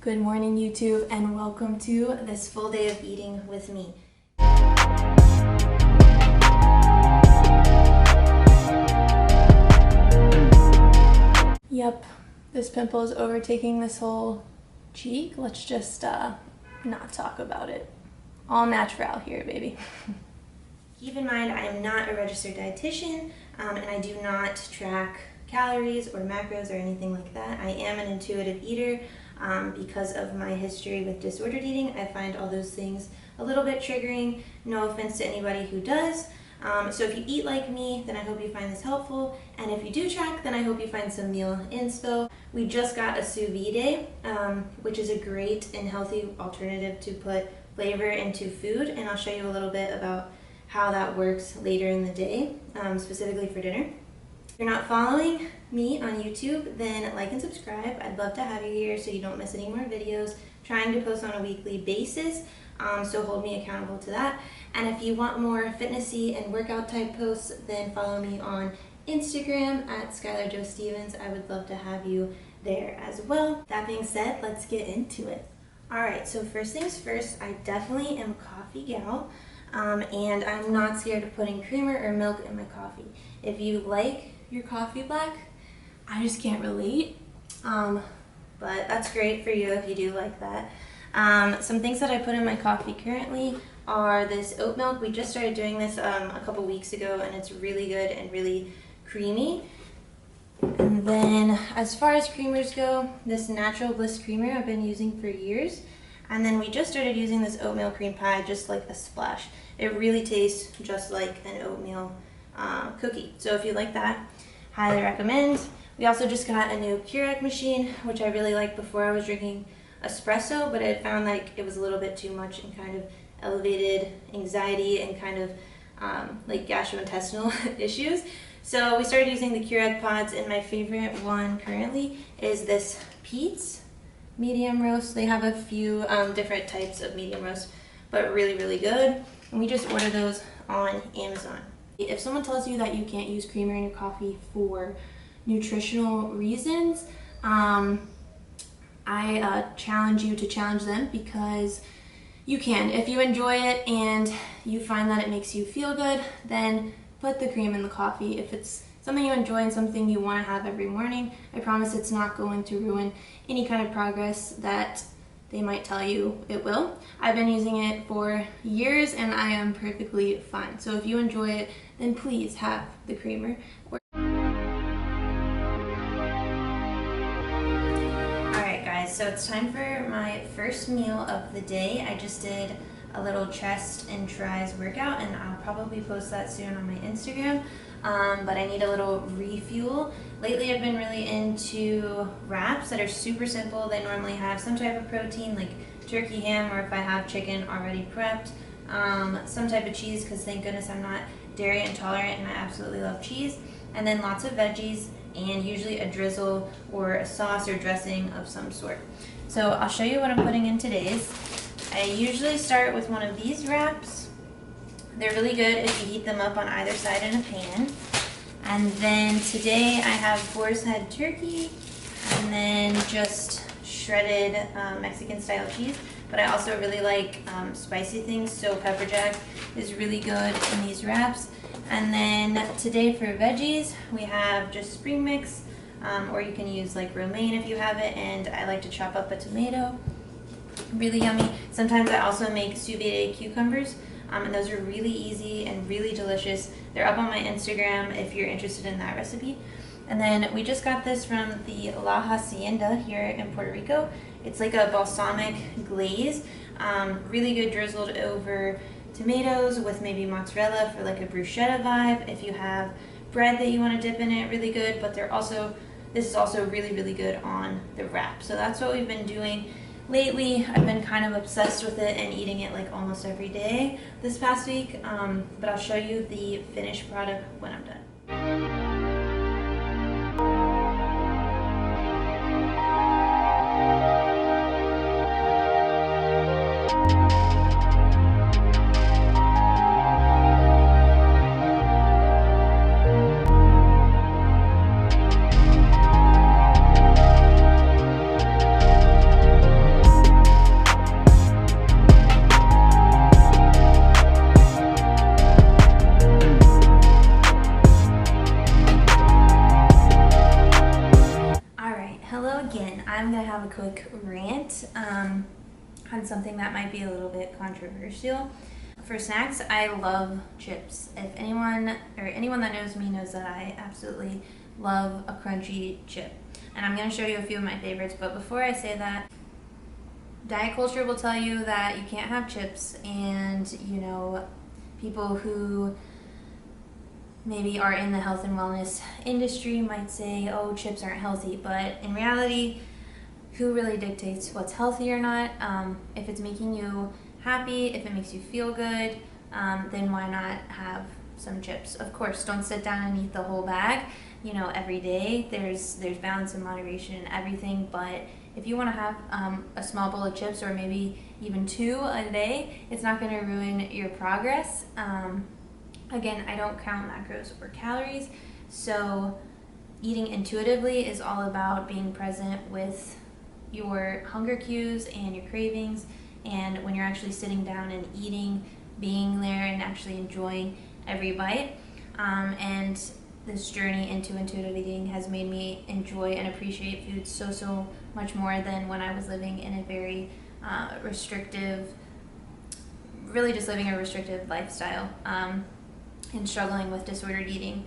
Good morning, YouTube, and welcome to this full day of eating with me. Yep, this pimple is overtaking this whole cheek. Let's just not talk about it. All natural here, baby. Keep in mind, I am not a registered dietitian, and I do not track calories or macros or anything like that. I am an intuitive eater. Because of my history with disordered eating, I find all those things a little bit triggering. No offense to anybody who does. So if you eat like me, then I hope you find this helpful. And if you do track, then I hope you find some meal inspo. We just got a Sous Vide, which is a great and healthy alternative to put flavor into food. And I'll show you a little bit about how that works later in the day, specifically for dinner. If you're not following me on YouTube, then like and subscribe. I'd love to have you here so you don't miss any more videos. Trying to post on a weekly basis, so hold me accountable to that. And if you want more fitnessy and workout type posts, then follow me on Instagram at SkylarJoStevens. I would love to have you there as well. That being said, let's get into it. Alright, so first things first, I definitely am a coffee gal. And I'm not scared of putting creamer or milk in my coffee. If you like your coffee black, I just can't relate, but that's great for you if you do like that. Some things that I put in my coffee currently are this oat milk. We just started doing this a couple weeks ago, and it's really good and really creamy. And then as far as creamers go, this Natural Bliss creamer I've been using for years. And then we just started using this oatmeal cream pie, just like a splash. It really tastes just like an oatmeal cookie. So if you like that, highly recommend. We also just got a new Keurig machine, which I really liked before. I was drinking espresso, but I found like it was a little bit too much and kind of elevated anxiety and kind of like gastrointestinal issues. So we started using the Keurig pods, and my favorite one currently is this Pete's medium roast. They have a few different types of medium roast, but really, really good. And we just ordered those on Amazon. If someone tells you that you can't use creamer in your coffee for nutritional reasons, I challenge you to challenge them, because you can. If you enjoy it and you find that it makes you feel good, then put the cream in the coffee. If it's something you enjoy and something you want to have every morning, I promise it's not going to ruin any kind of progress that they might tell you it will. I've been using it for years and I am perfectly fine. So if you enjoy it, then please have the creamer. Alright guys, so it's time for my first meal of the day. I just did a little chest and tries workout, and I'll probably post that soon on my Instagram. But I need a little refuel. Lately I've been really into wraps that are super simple. They normally have some type of protein like turkey, ham, or if I have chicken already prepped, some type of cheese, because thank goodness I'm not dairy intolerant and I absolutely love cheese. And then lots of veggies, and usually a drizzle or a sauce or dressing of some sort. So I'll show you what I'm putting in today's. I usually start with one of these wraps. They're really good if you heat them up on either side in a pan. And then today I have boar's head turkey, and then just shredded Mexican style cheese. But I also really like spicy things, so pepper jack is really good in these wraps. And then today for veggies, we have just spring mix, or you can use like romaine if you have it, and I like to chop up a tomato. Really yummy. Sometimes I also make sous vide cucumbers, and those are really easy and really delicious. They're up on my Instagram if you're interested in that recipe. And then we just got this from the La Hacienda here in Puerto Rico. It's like a balsamic glaze, really good drizzled over tomatoes with maybe mozzarella for like a bruschetta vibe. If you have bread that you want to dip in it, really good. But this is also really, really good on the wrap. So that's what we've been doing lately. I've been kind of obsessed with it and eating it like almost every day this past week, but I'll show you the finished product when I'm done. have a quick rant on something that might be a little bit controversial. For snacks, I love chips. If anyone that knows me knows that I absolutely love a crunchy chip. And I'm going to show you a few of my favorites, but before I say that, diet culture will tell you that you can't have chips, and you know, people who maybe are in the health and wellness industry might say, oh, chips aren't healthy, but in reality, who really dictates what's healthy or not? If it's making you happy, if it makes you feel good, then why not have some chips? Of course, don't sit down and eat the whole bag, you know, every day. There's balance and moderation in everything, but if you want to have a small bowl of chips, or maybe even 2 a day, it's not going to ruin your progress. Again, I don't count macros or calories, so eating intuitively is all about being present with your hunger cues and your cravings, and when you're actually sitting down and eating, being there and actually enjoying every bite. And this journey into intuitive eating has made me enjoy and appreciate food so much more than when I was living in a very restrictive, really just living a restrictive lifestyle, and struggling with disordered eating.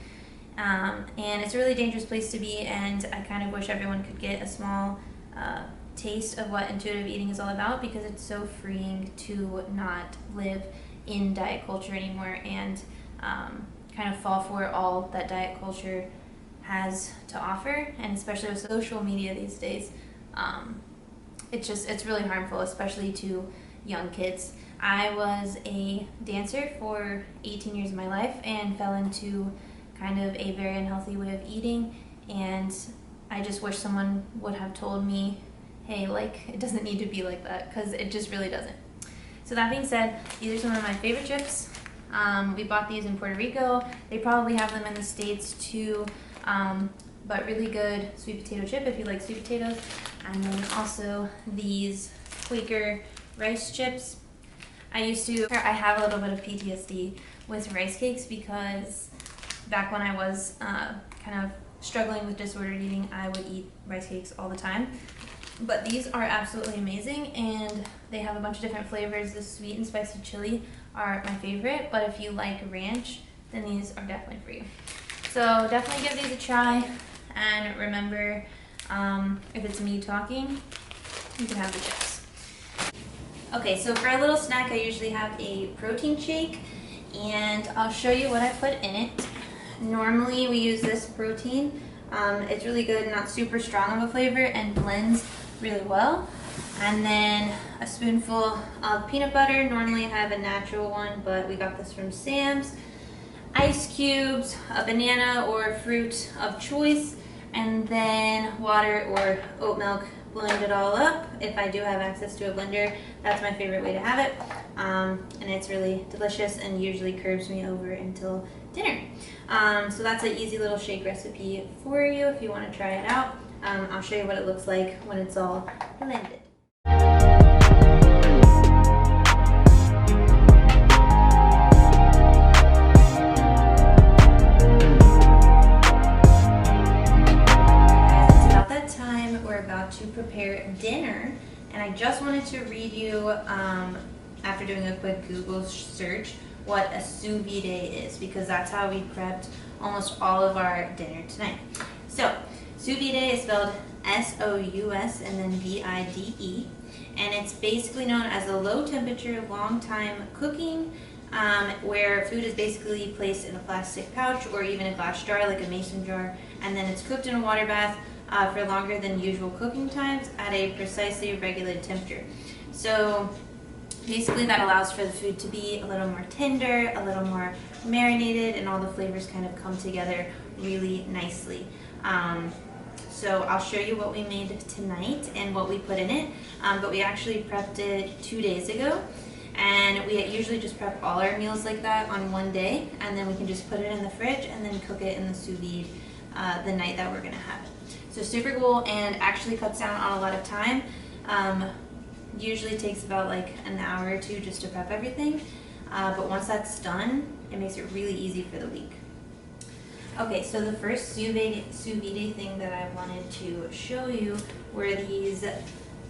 And it's a really dangerous place to be, and I kind of wish everyone could get a small taste of what intuitive eating is all about, because it's so freeing to not live in diet culture anymore and kind of fall for all that diet culture has to offer. And especially with social media these days, it's really harmful, especially to young kids. I was a dancer for 18 years of my life and fell into kind of a very unhealthy way of eating, and I just wish someone would have told me, hey, like, it doesn't need to be like that, because it just really doesn't. So that being said, these are some of my favorite chips. We bought these in Puerto Rico. They probably have them in the States too, but really good sweet potato chip if you like sweet potatoes. And then also these Quaker rice chips. I have a little bit of PTSD with rice cakes, because back when I was kind of struggling with disordered eating, I would eat rice cakes all the time. But these are absolutely amazing, and they have a bunch of different flavors. The sweet and spicy chili are my favorite, but if you like ranch, then these are definitely for you. So definitely give these a try, and remember, if it's me talking, you can have the chips. Okay, so for a little snack, I usually have a protein shake, and I'll show you what I put in it. Normally we use this protein. It's really good, not super strong of a flavor, and blends really well. And then a spoonful of peanut butter. Normally I have a natural one, but we got this from Sam's. Ice cubes, a banana or fruit of choice, and then water or oat milk. Blend it all up. If I do have access to a blender, that's my favorite way to have it. And it's really delicious and usually curbs me over until dinner. So that's an easy little shake recipe for you if you want to try it out. I'll show you what it looks like when it's all blended. To prepare dinner, and I just wanted to read you, after doing a quick Google search, what a sous vide is, because that's how we prepped almost all of our dinner tonight. So sous vide is spelled S-O-U-S and then V-I-D-E, and it's basically known as a low temperature, long time cooking, where food is basically placed in a plastic pouch or even a glass jar like a mason jar, and then it's cooked in a water bath for longer than usual cooking times at a precisely regulated temperature. So basically that allows for the food to be a little more tender, a little more marinated, and all the flavors kind of come together really nicely. So I'll show you what we made tonight and what we put in it, but we actually prepped it 2 days ago, and we usually just prep all our meals like that on one day, and then we can just put it in the fridge and then cook it in the sous vide the night that we're gonna have it. So super cool, and actually cuts down on a lot of time. Usually takes about like an hour or 2 just to prep everything, but once that's done, it makes it really easy for the week. Okay, so the first sous vide thing that I wanted to show you were these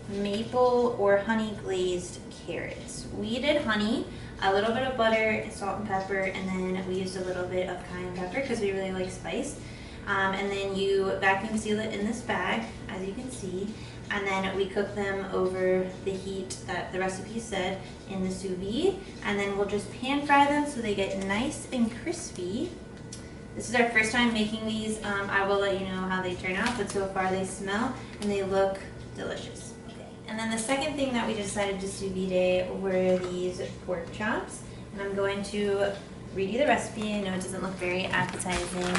maple or honey glazed carrots. We did honey, a little bit of butter, salt and pepper, and then we used a little bit of cayenne pepper because we really like spice. And then you vacuum seal it in this bag, as you can see, and then we cook them over the heat that the recipe said in the sous vide, and then we'll just pan fry them so they get nice and crispy. This is our first time making these. I will let you know how they turn out, but so far they smell and they look delicious. Okay. And then the second thing that we decided to sous vide were these pork chops, and I'm going to read you the recipe. I know it doesn't look very appetizing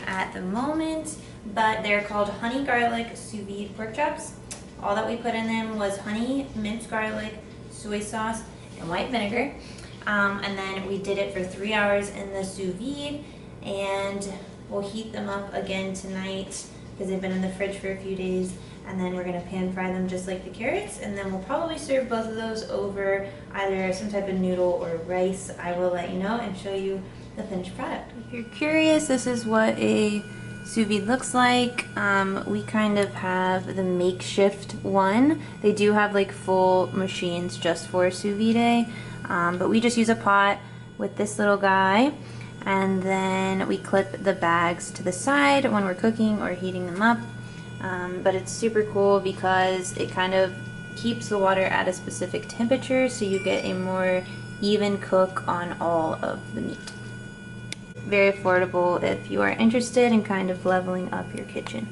at the moment, but they're called honey garlic sous vide pork chops. All that we put in them was honey, minced garlic, soy sauce, and white vinegar. And then we did it for 3 hours in the sous vide, and we'll heat them up again tonight because they've been in the fridge for a few days. And then we're gonna pan fry them just like the carrots, and then we'll probably serve both of those over either some type of noodle or rice. I will let you know and show you the finished product. If you're curious, this is what a sous vide looks like. We kind of have the makeshift one. They do have like full machines just for sous vide, but we just use a pot with this little guy, and then we clip the bags to the side when we're cooking or heating them up. But it's super cool because it kind of keeps the water at a specific temperature, so you get a more even cook on all of the meat. Very affordable if you are interested in kind of leveling up your kitchen.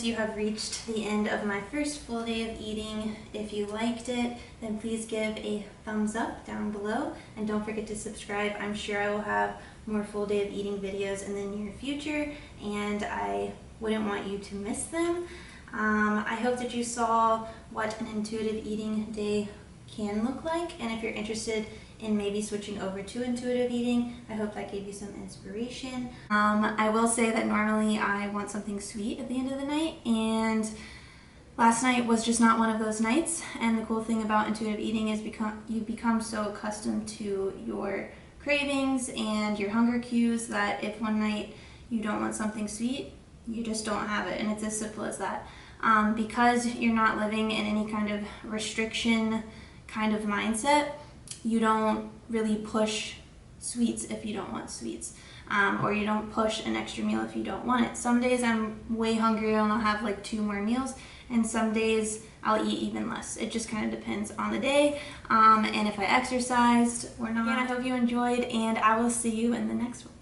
You have reached the end of my first full day of eating. If you liked it, then please give a thumbs up down below, and don't forget to subscribe. I'm sure I will have more full day of eating videos in the near future, and I wouldn't want you to miss them. I hope that you saw what an intuitive eating day can look like, and if you're interested in maybe switching over to intuitive eating, I hope that gave you some inspiration. I will say that normally I want something sweet at the end of the night, and last night was just not one of those nights. And the cool thing about intuitive eating is you become so accustomed to your cravings and your hunger cues that if one night you don't want something sweet, you just don't have it, and it's as simple as that. Because you're not living in any kind of restriction kind of mindset, you don't really push sweets if you don't want sweets, or you don't push an extra meal if you don't want it. Some days I'm way hungry and I'll have like 2 more meals, and some days I'll eat even less. It just kind of depends on the day, and if I exercised or not. Again, I hope you enjoyed, and I will see you in the next one.